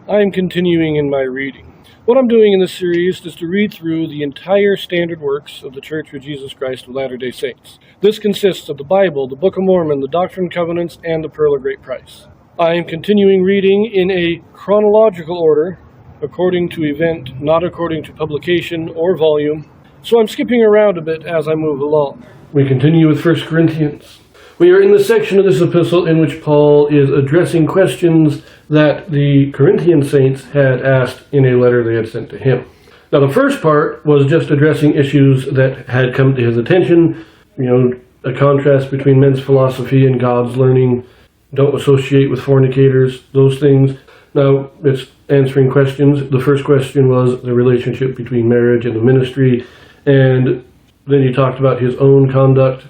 I am continuing in my reading. What I'm doing in this series is to read through the entire standard works of the Church of Jesus Christ of Latter-day Saints. This consists of the Bible, the Book of Mormon, the Doctrine and Covenants, and the Pearl of Great Price. I am continuing reading in a chronological order, according to event, not according to publication or volume, so I'm skipping around a bit as I move along. We continue with 1 Corinthians. We are in the section of this epistle in which Paul is addressing questions that the Corinthian saints had asked in a letter they had sent to him. Now, the first part was just addressing issues that had come to his attention, a contrast between men's philosophy and God's learning, don't associate with fornicators, those things. Now, it's answering questions. The first question was the relationship between marriage and the ministry, and then he talked about his own conduct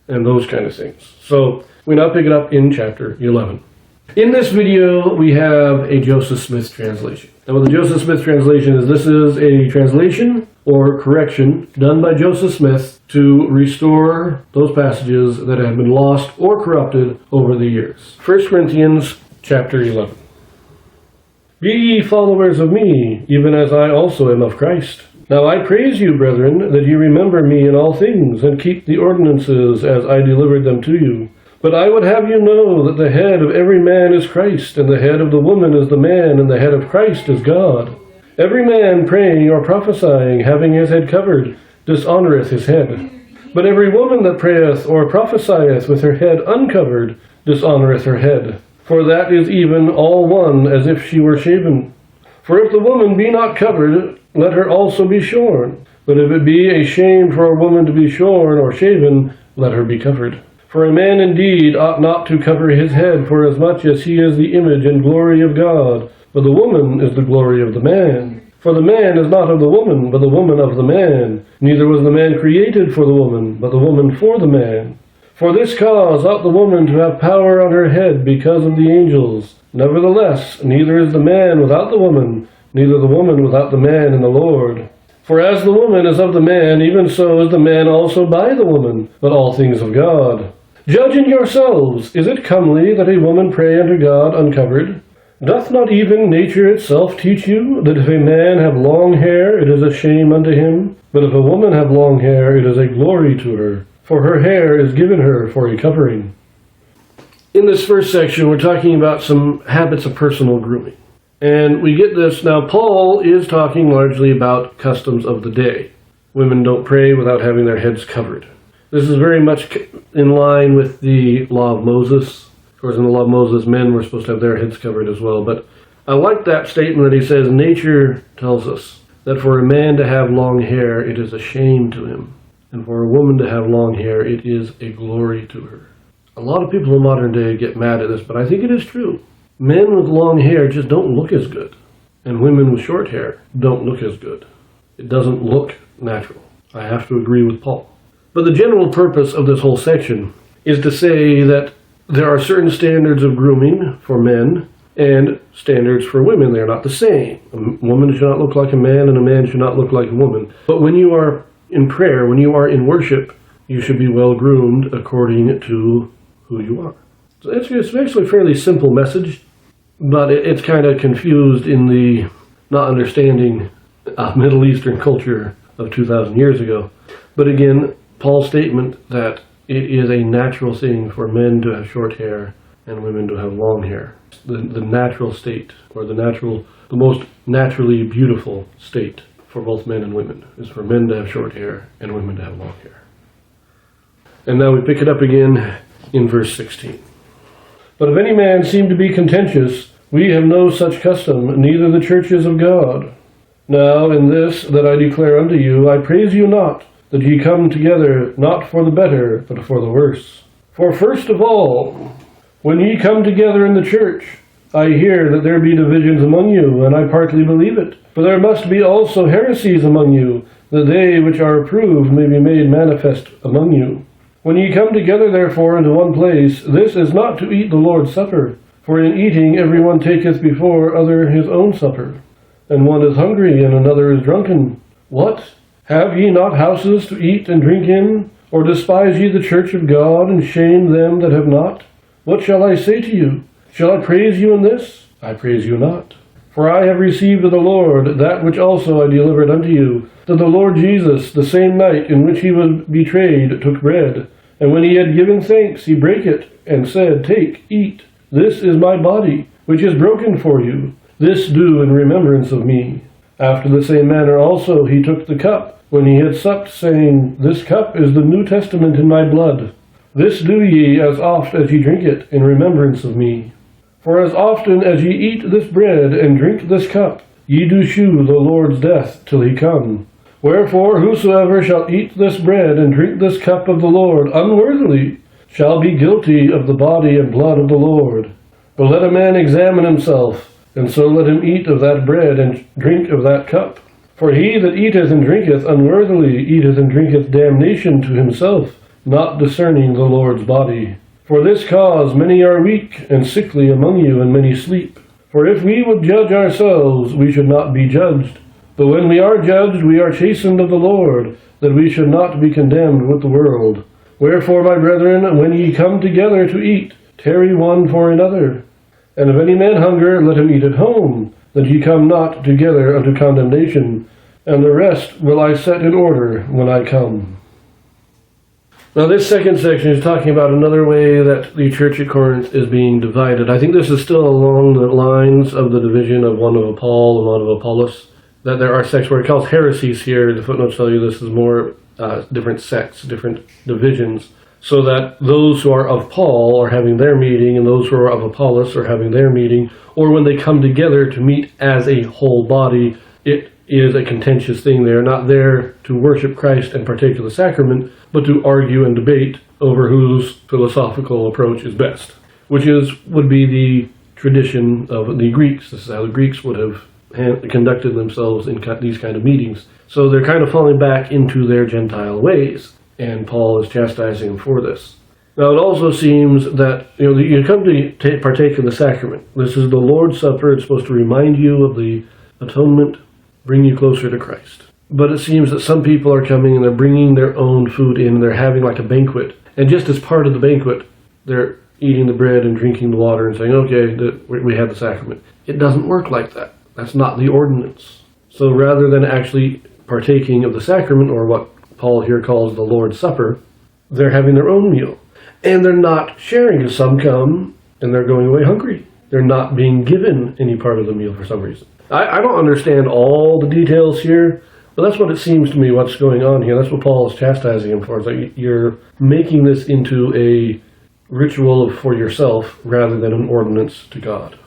and those kind of things. So we now pick it up in chapter 11. In this video, we have a Joseph Smith translation. Now, what the Joseph Smith translation is, this is a translation or correction done by Joseph Smith to restore those passages that have been lost or corrupted over the years. 1 Corinthians chapter 11. Be ye followers of me, even as I also am of Christ. Now I praise you, brethren, that ye remember me in all things, and keep the ordinances as I delivered them to you. But I would have you know that the head of every man is Christ, and the head of the woman is the man, and the head of Christ is God. Every man praying or prophesying, having his head covered, dishonoureth his head. But every woman that prayeth or prophesieth with her head uncovered, dishonoureth her head. For that is even all one, as if she were shaven. For if the woman be not covered, let her also be shorn. But if it be a shame for a woman to be shorn or shaven, let her be covered. For a man indeed ought not to cover his head, forasmuch as he is the image and glory of God. But the woman is the glory of the man. For the man is not of the woman, but the woman of the man. Neither was the man created for the woman, but the woman for the man. For this cause ought the woman to have power on her head because of the angels. Nevertheless, neither is the man without the woman, neither the woman without the man in the Lord. For as the woman is of the man, even so is the man also by the woman, but all things of God. Judge in yourselves, is it comely that a woman pray unto God uncovered? Doth not even nature itself teach you, that if a man have long hair, it is a shame unto him? But if a woman have long hair, it is a glory to her, for her hair is given her for a covering. In this first section, we're talking about some habits of personal grooming. And we get this, now Paul is talking largely about customs of the day. Women don't pray without having their heads covered. This is very much in line with the law of Moses. Of course, in the law of Moses, men were supposed to have their heads covered as well. But I like that statement that he says, nature tells us that for a man to have long hair, it is a shame to him. And for a woman to have long hair, it is a glory to her. A lot of people in modern day get mad at this, but I think it is true. Men with long hair just don't look as good. And women with short hair don't look as good. It doesn't look natural. I have to agree with Paul. But the general purpose of this whole section is to say that there are certain standards of grooming for men and standards for women. They're not the same. A woman should not look like a man, and a man should not look like a woman. But when you are in prayer, when you are in worship, you should be well groomed according to who you are. So it's actually a fairly simple message, but it's kind of confused in the not understanding of Middle Eastern culture of 2,000 years ago. But again, Paul's statement that it is a natural thing for men to have short hair and women to have long hair. The natural state, or the most naturally beautiful state for both men and women, is for men to have short hair and women to have long hair. And now we pick it up again in verse 16. But if any man seem to be contentious, we have no such custom, neither the churches of God. Now in this that I declare unto you, I praise you not, that ye come together not for the better, but for the worse. For first of all, when ye come together in the church, I hear that there be divisions among you, and I partly believe it. For there must be also heresies among you, that they which are approved may be made manifest among you. When ye come together therefore into one place, this is not to eat the Lord's Supper. For in eating every one taketh before other his own supper. And one is hungry, and another is drunken. What? Have ye not houses to eat and drink in? Or despise ye the church of God, and shame them that have not? What shall I say to you? Shall I praise you in this? I praise you not. For I have received of the Lord that which also I delivered unto you, that the Lord Jesus, the same night in which he was betrayed, took bread. And when he had given thanks, he brake it, and said, Take, eat, this is my body, which is broken for you. This do in remembrance of me. After the same manner also he took the cup, when he had supped, saying, This cup is the New Testament in my blood. This do ye as oft as ye drink it, in remembrance of me. For as often as ye eat this bread, and drink this cup, ye do shew the Lord's death till he come. Wherefore whosoever shall eat this bread, and drink this cup of the Lord unworthily, shall be guilty of the body and blood of the Lord. But let a man examine himself, and so let him eat of that bread, and drink of that cup. For he that eateth and drinketh unworthily eateth and drinketh damnation to himself, not discerning the Lord's body. For this cause many are weak and sickly among you, and many sleep. For if we would judge ourselves, we should not be judged. But when we are judged, we are chastened of the Lord, that we should not be condemned with the world. Wherefore, my brethren, when ye come together to eat, tarry one for another. And if any man hunger, let him eat at home, that ye come not together unto condemnation. And the rest will I set in order when I come. Now this second section is talking about another way that the church at Corinth is being divided. I think this is still along the lines of the division of one of Paul and one of Apollos. That there are sects where it calls heresies here. The footnotes tell you this is more different sects, different divisions. So that those who are of Paul are having their meeting, and those who are of Apollos are having their meeting. Or when they come together to meet as a whole body, it is a contentious thing. They are not there to worship Christ and partake of the sacrament, but to argue and debate over whose philosophical approach is best, which would be the tradition of the Greeks. This is how the Greeks would have conducted themselves in these kind of meetings. So they're kind of falling back into their Gentile ways, and Paul is chastising them for this. Now it also seems that you come to partake of the sacrament. This is the Lord's Supper. It's supposed to remind you of the atonement, bring you closer to Christ. But it seems that some people are coming and they're bringing their own food in, and they're having like a banquet. And just as part of the banquet, they're eating the bread and drinking the water and saying, okay, we have the sacrament. It doesn't work like that. That's not the ordinance. So rather than actually partaking of the sacrament, or what Paul here calls the Lord's Supper, they're having their own meal. And they're not sharing, because some come and they're going away hungry. They're not being given any part of the meal for some reason. I don't understand all the details here, but that's what it seems to me what's going on here. That's what Paul is chastising him for. It's like you're making this into a ritual for yourself rather than an ordinance to God.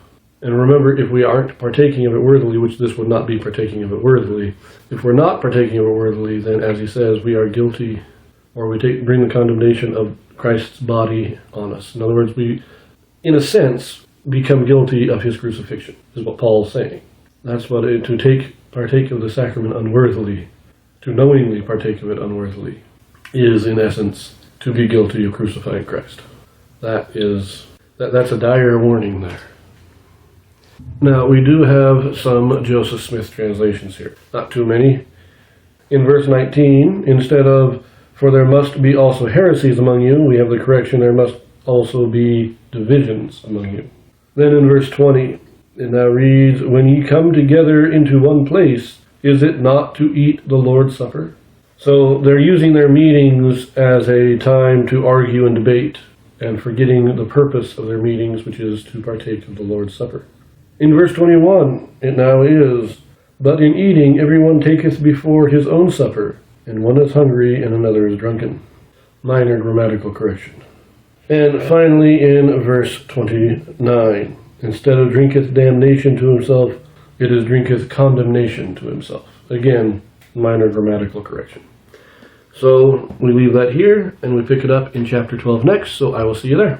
And remember, if we aren't partaking of it worthily, which this would not be partaking of it worthily, if we're not partaking of it worthily, then as he says, we are guilty, or we bring the condemnation of Christ's body on us. In other words, we, in a sense, become guilty of his crucifixion, is what Paul's saying. That's what to partake of the sacrament unworthily, to knowingly partake of it unworthily, is in essence to be guilty of crucifying Christ. That's a dire warning there. Now we do have some Joseph Smith translations here, not too many. In verse 19, instead of "for there must be also heresies among you," we have the correction, "there must also be divisions among you." Then in verse 20, it now reads, "When ye come together into one place, is it not to eat the Lord's Supper?" So they're using their meetings as a time to argue and debate, and forgetting the purpose of their meetings, which is to partake of the Lord's Supper. In verse 21, it now is, "But in eating everyone taketh before his own supper, and one is hungry and another is drunken." Minor grammatical correction. And finally in verse 29, "Instead of drinketh damnation to himself, it is drinketh condemnation to himself." Again, minor grammatical correction. So we leave that here, and we pick it up in chapter 12 next, so I will see you there.